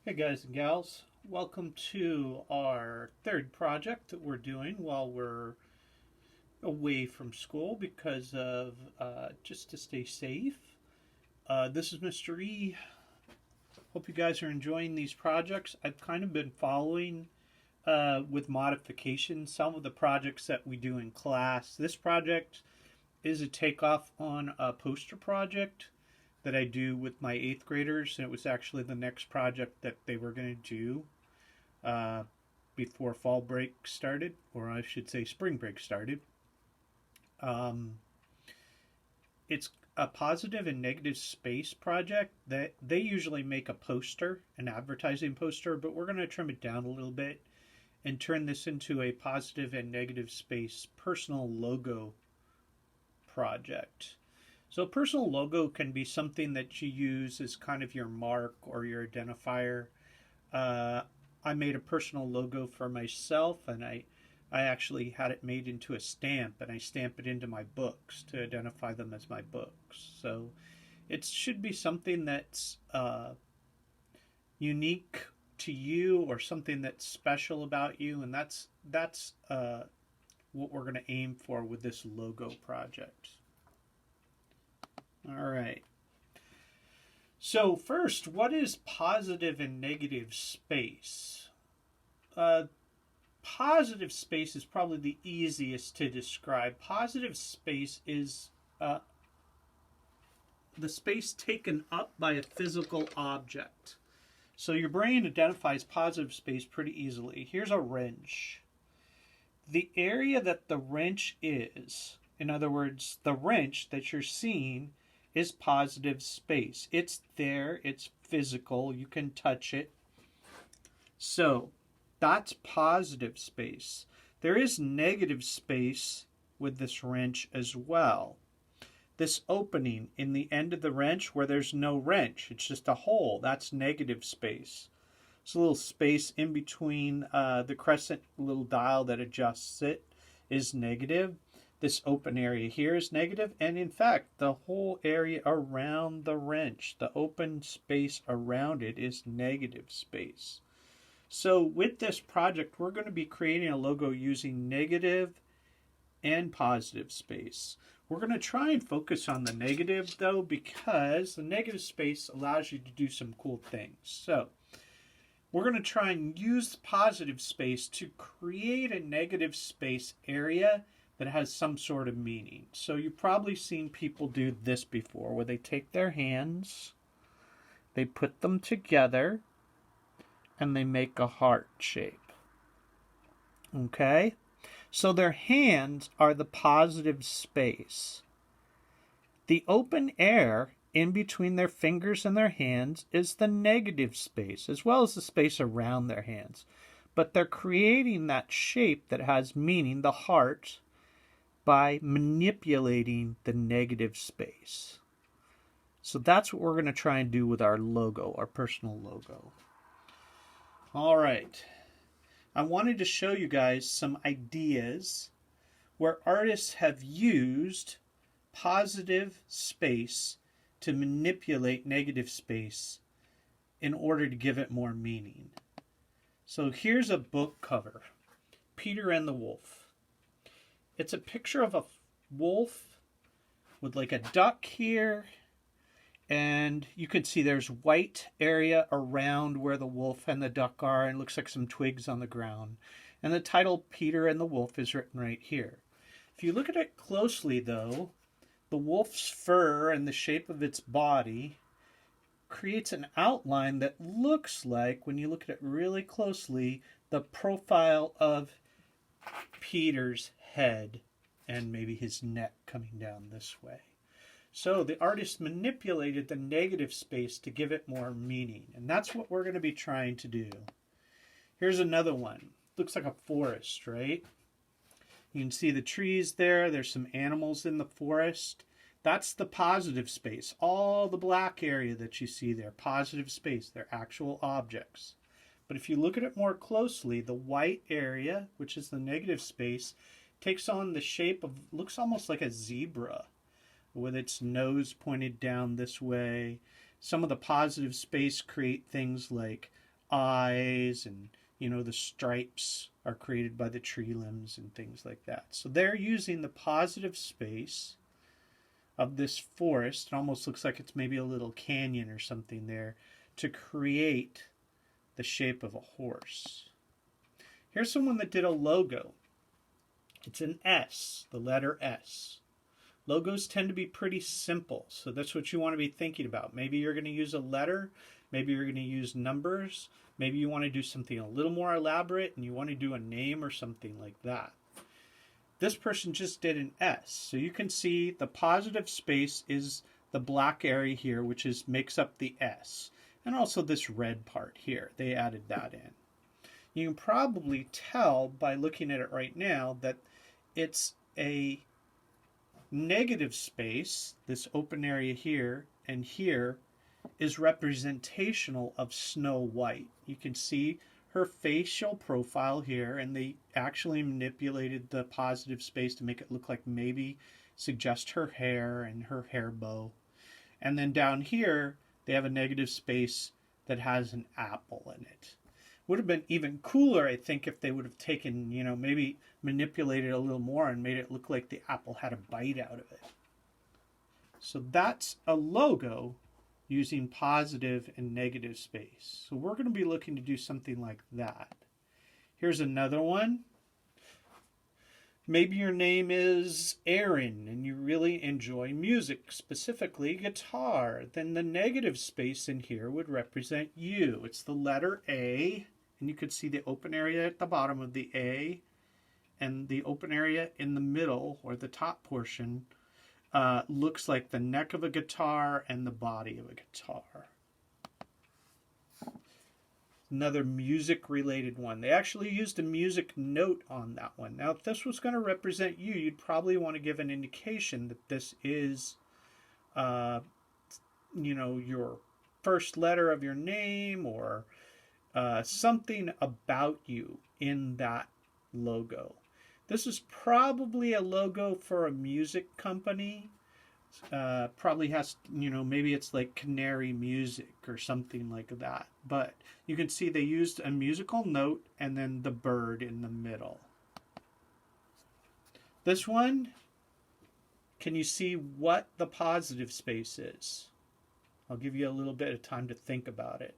Hey guys and gals, welcome to our third project that we're doing while we're away from school because of just to stay safe. This is Mr. E. Hope you guys are enjoying these projects. I've kind of been following with modifications some of the projects that we do in class. This project is a takeoff on a poster project that I do with my 8th graders, and it was actually the next project that they were going to do uh, before fall break started, or I should say spring break started. Um, it's a positive and negative space project that they usually make a poster, an advertising poster, but we're going to trim it down a little bit and turn this into a positive and negative space personal logo project. So a personal logo can be something that you use as kind of your mark or your identifier. I made a personal logo for myself, and I actually had it made into a stamp, and I stamp it into my books to identify them as my books. So it should be something that's unique to you or something that's special about you, and that's what we're going to aim for with this logo project. All right. So first, what is positive and negative space? Positive space is probably the easiest to describe. Positive space is the space taken up by a physical object. So your brain identifies positive space pretty easily. Here's a wrench. The area that the wrench is, in other words, the wrench that you're seeing, is positive space. It's there, it's physical, you can touch it. So that's positive space. There is negative space with this wrench as well. This opening in the end of the wrench where there's no wrench, it's just a hole, that's negative space. It's a little space in between the crescent little dial that adjusts it is negative. This open area here is negative, and in fact, the whole area around the wrench, the open space around it, is negative space. So with this project, we're going to be creating a logo using negative and positive space. We're going to try and focus on the negative, though, because the negative space allows you to do some cool things. So we're going to try and use positive space to create a negative space area that has some sort of meaning. So you've probably seen people do this before, where they take their hands, they put them together, and they make a heart shape. Okay? So their hands are the positive space. The open air in between their fingers and their hands is the negative space, as well as the space around their hands. But they're creating that shape that has meaning, the heart, by manipulating the negative space. So that's what we're going to try and do with our logo, our personal logo. All right. I wanted to show you guys some ideas where artists have used positive space to manipulate negative space in order to give it more meaning. So here's a book cover, Peter and the Wolf. It's a picture of a wolf with like a duck here, and you can see there's white area around where the wolf and the duck are, and it looks like some twigs on the ground. And the title Peter and the Wolf is written right here. If you look at it closely, though, the wolf's fur and the shape of its body creates an outline that looks like, when you look at it really closely, the profile of Peter's head and maybe his neck coming down this way. So the artist manipulated the negative space to give it more meaning, and that's what we're going to be trying to do. Here's another one. Looks like a forest, right? You can see the trees there. There's some animals in the forest. That's the positive space. All the black area that you see there, positive space, they're actual objects. But if you look at it more closely, the white area, which is the negative space, takes on the shape of, looks almost like a zebra with its nose pointed down this way. Some of the positive space create things like eyes, and the stripes are created by the tree limbs and things like that. So they're using the positive space of this forest. It almost looks like it's maybe a little canyon or something there to create the shape of a horse. Here's someone that did a logo. It's an S, the letter S. Logos tend to be pretty simple, so that's what you want to be thinking about. Maybe you're going to use a letter, maybe you're going to use numbers, maybe you want to do something a little more elaborate and you want to do a name or something like that. This person just did an S, so you can see the positive space is the black area here, which makes up the S, and also this red part here. They added that in. You can probably tell by looking at it right now that it's a negative space. This open area here and here is representational of Snow White. You can see her facial profile here, and they actually manipulated the positive space to make it look like maybe suggest her hair and her hair bow. And then down here they have a negative space that has an apple in it. Would have been even cooler, I think, if they would have taken, maybe manipulated a little more and made it look like the apple had a bite out of it. So that's a logo using positive and negative space. So we're going to be looking to do something like that. Here's another one. Maybe your name is Aaron and you really enjoy music, specifically guitar. Then the negative space in here would represent you. It's the letter A, and you could see the open area at the bottom of the A and the open area in the middle, or the top portion, looks like the neck of a guitar and the body of a guitar. Another music-related one. They actually used a music note on that one. Now, if this was going to represent you, you'd probably want to give an indication that this is, your first letter of your name, or something about you in that logo. This is probably a logo for a music company. Probably has, maybe it's like Canary Music or something like that. But you can see they used a musical note and then the bird in the middle. This one, can you see what the positive space is? I'll give you a little bit of time to think about it.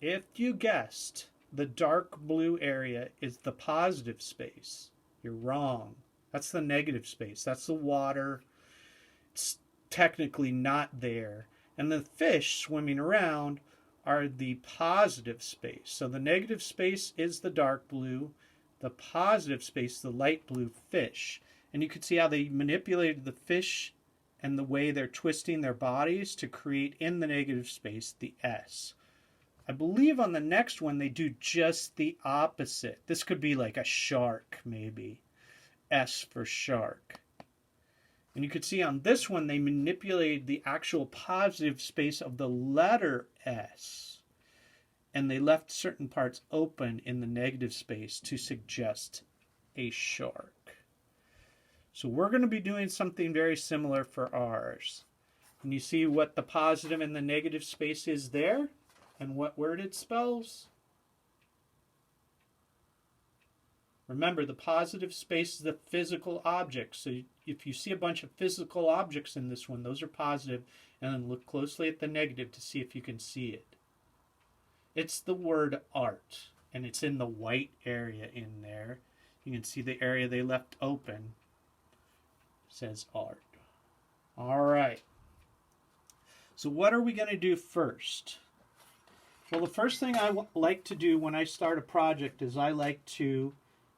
If you guessed the dark blue area is the positive space, you're wrong. That's the negative space. That's the water. It's technically not there. And the fish swimming around are the positive space. So the negative space is the dark blue. The positive space, the light blue fish. And you can see how they manipulated the fish and the way they're twisting their bodies to create in the negative space the S. I believe on the next one they do just the opposite. This could be like a shark, maybe. S for shark. And you could see on this one they manipulated the actual positive space of the letter S. And they left certain parts open in the negative space to suggest a shark. So we're going to be doing something very similar for ours. And you see what the positive and the negative space is there? And what word it spells? Remember, the positive space is the physical object. So if you see a bunch of physical objects in this one, those are positive. And then look closely at the negative to see if you can see it. It's the word art. And it's in the white area in there. You can see the area they left open. It says art. All right. So what are we going to do first? Well, the first thing I like to do when I start a project is I like to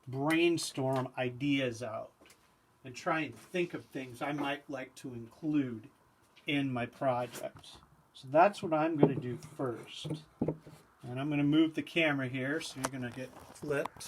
brainstorm ideas out and try and think of things I might like to include in my project. So that's what I'm going to do first. And I'm going to move the camera here so you're going to get flipped.